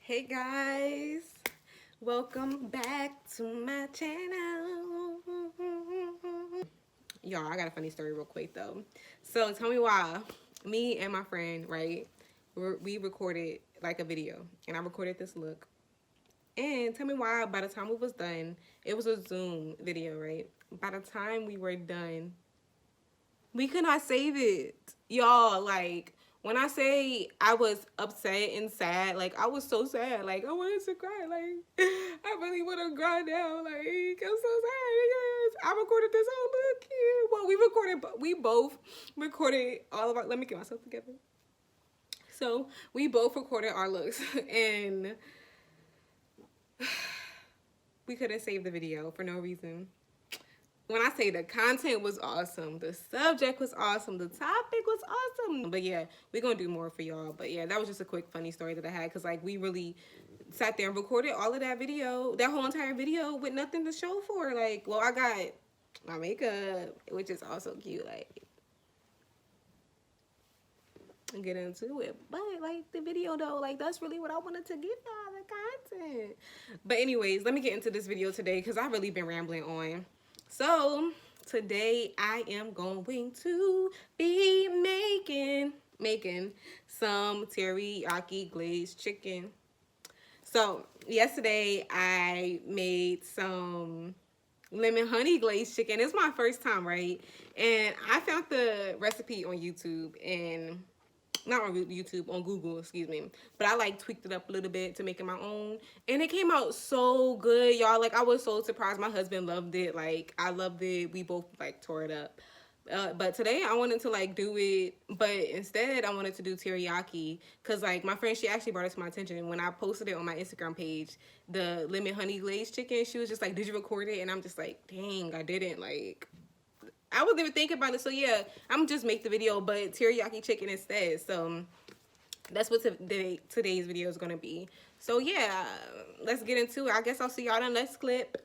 Hey guys, welcome back to my channel. Y'all, I got a funny story real quick though. So tell me why me and my friend, right, we recorded like a video, and I recorded this look. And tell me why by the time we was done, it was a Zoom video, right? By the time we were done, we could not save it. Y'all, like, when I say I was upset and sad, like, I was so sad. Like, I wanted to cry. Like, I really want to cry now. Like, I'm so sad because I recorded this whole look here. Well, we both recorded all of our, let me get myself together. So, we both recorded our looks, and we couldn't save the video for no reason. When I say the content was awesome, the subject was awesome, the topic was awesome. But yeah, we're going to do more for y'all. But yeah, that was just a quick funny story that I had. Because like we really sat there and recorded all of that video, that whole entire video with nothing to show for. Like, well, I got my makeup, which is also cute. Like, I'll get into it. But like the video though, like that's really what I wanted to give y'all, the content. But anyways, let me get into this video today because I've really been rambling on. So today I am going to be making some teriyaki glazed chicken. So yesterday I made some lemon honey glazed chicken. It's my first time, right? And I found the recipe on YouTube, and not on YouTube, on Google, excuse me. But I like tweaked it up a little bit to make it my own. And it came out so good, y'all. Like, I was so surprised. My husband loved it. Like, I loved it. We both, like, tore it up. But today I wanted to, like, do it. But instead, I wanted to do teriyaki. Because, like, my friend, she actually brought it to my attention. When I posted it on my Instagram page, the lemon honey glazed chicken, she was just like, did you record it? And I'm just like, dang, I didn't. Like, I wasn't even thinking about it. So yeah, I'm just make the video, but teriyaki chicken instead. So that's what today's video is gonna be. So yeah, let's get into it. I guess I'll see y'all in the next clip.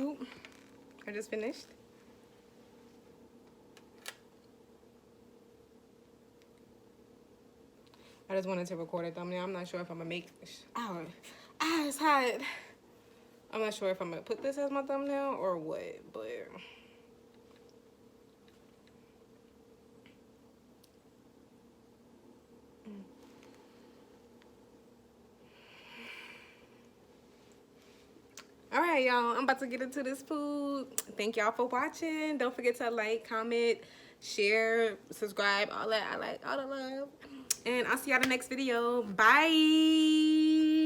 food. I just finished. I just wanted to record a thumbnail. I'm not sure if I'm gonna make. Ow, it's hot. I'm not sure if I'm gonna put this as my thumbnail or what, but. All right, y'all, I'm about to get into this food. Thank y'all for watching. Don't forget to like, comment, share, subscribe, all that. I like all the love. And I'll see y'all in the next video. Bye.